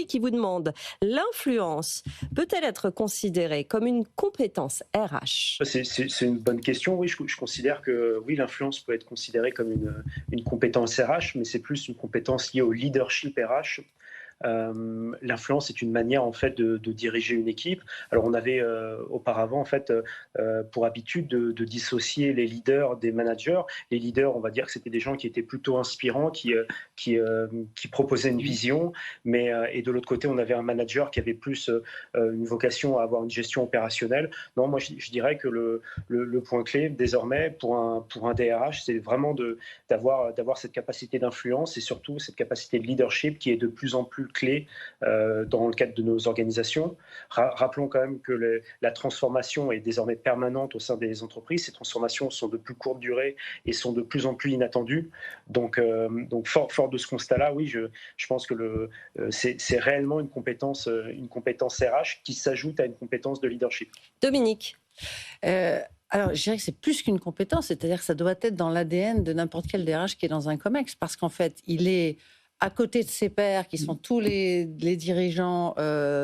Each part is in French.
Julie qui vous demande, l'influence peut-elle être considérée comme une compétence RH? C'est une bonne question. Oui, je considère que oui, l'influence peut être considérée comme une compétence RH, mais c'est plus une compétence liée au leadership RH. L'influence est une manière en fait de diriger une équipe. Alors on avait auparavant en fait pour habitude de dissocier les leaders des managers. Les leaders, on va dire que c'était des gens qui étaient plutôt inspirants, qui proposaient une vision, mais et de l'autre côté on avait un manager qui avait plus une vocation à avoir une gestion opérationnelle. Non, moi je dirais que le point clé désormais pour un DRH, c'est vraiment d'avoir cette capacité d'influence et surtout cette capacité de leadership qui est de plus en plus clé dans le cadre de nos organisations. Rappelons quand même que la transformation est désormais permanente au sein des entreprises. Ces transformations sont de plus courte durée et sont de plus en plus inattendues. Donc fort de ce constat-là, oui, je pense que c'est réellement une compétence RH qui s'ajoute à une compétence de leadership. Dominique. Alors, je dirais que c'est plus qu'une compétence, c'est-à-dire que ça doit être dans l'ADN de n'importe quel DRH qui est dans un COMEX, parce qu'en fait, il est à côté de ses pairs, qui sont tous les dirigeants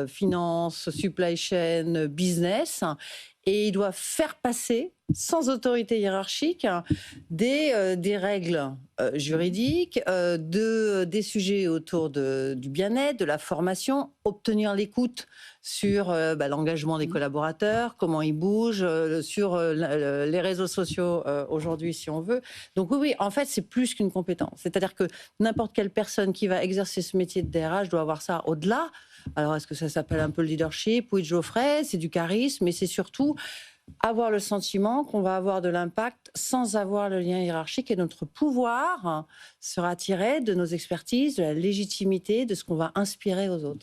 finance, supply chain, business, et il doit faire passer, sans autorité hiérarchique, des règles juridiques, des sujets autour du bien-être, de la formation, obtenir l'écoute sur l'engagement des collaborateurs, comment ils bougent, sur les réseaux sociaux aujourd'hui, si on veut. Donc oui, en fait, c'est plus qu'une compétence. C'est-à-dire que n'importe quelle personne qui va exercer ce métier de DRH doit avoir ça au-delà. Alors, est-ce que ça s'appelle un peu le leadership? Oui, Geoffrey, c'est du charisme, mais c'est surtout avoir le sentiment qu'on va avoir de l'impact sans avoir le lien hiérarchique, et notre pouvoir sera tiré de nos expertises, de la légitimité, de ce qu'on va inspirer aux autres.